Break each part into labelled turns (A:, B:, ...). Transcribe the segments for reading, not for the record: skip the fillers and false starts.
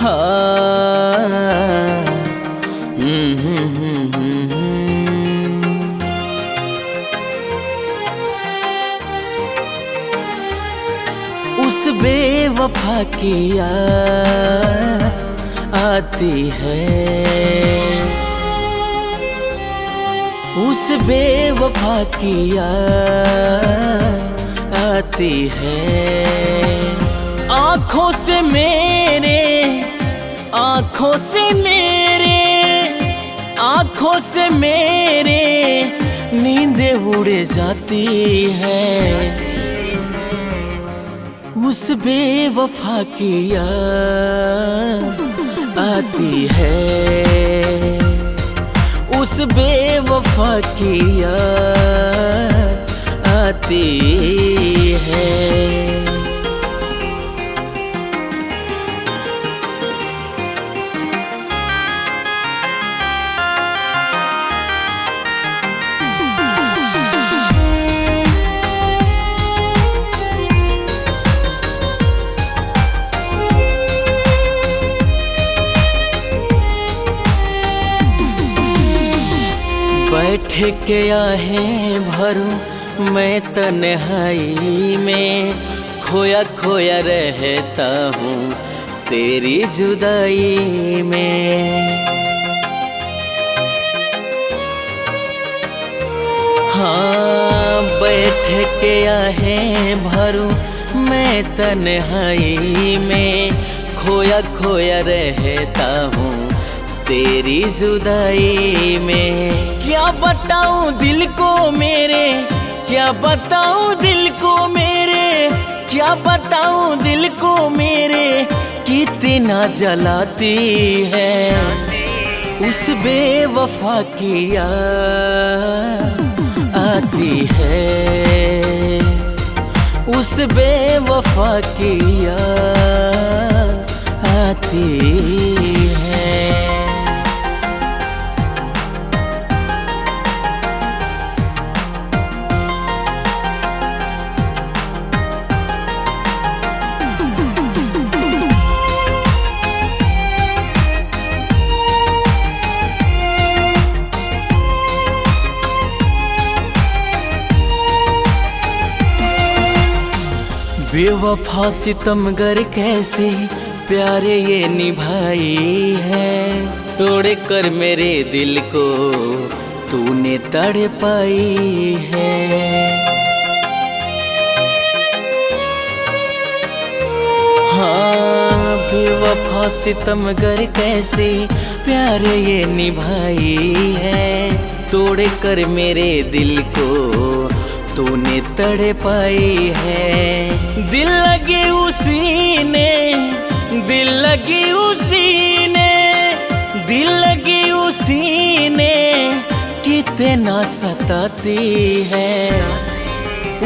A: हाँ। उस बेवफा की याद आती है, उस बेवफा की याद आती है। आँखों से मेरे, आँखों से मेरे, आँखों से मेरे नींदें उड़ जाती है। उस बेवफा की याद आती है, उस बेवफा की याद आती है। बैठ के आहें भरूं मैं तन्हाई में, खोया खोया रहता हूँ तेरी जुदाई में। हाँ, बैठ के आहें भरूं मैं तन्हाई में, खोया खोया रहता हूँ तेरी जुदाई में। क्या बताऊं दिल को मेरे, क्या बताऊं दिल को मेरे, क्या बताऊं दिल को मेरे कितना जलाती है। उस बेवफा की याद आती है, उस बेवफा की याद आती है। बेवफा सितमगर कैसे प्यारे ये निभाई है, तोड़ कर मेरे दिल को तूने तड़पाई है। हाँ, बेवफा सितमगर कैसे प्यारे ये निभाई है, तोड़ कर मेरे दिल को तूने तड़पाई है। दिल लगी उसी ने, दिल लगी उसी ने, दिल लगी उसी ने कितना सताती है।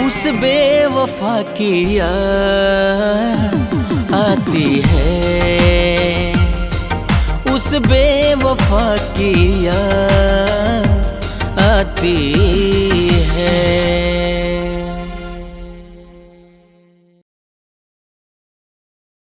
A: उस बेवफा की याद आती है, उस बेवफा की याद आती है।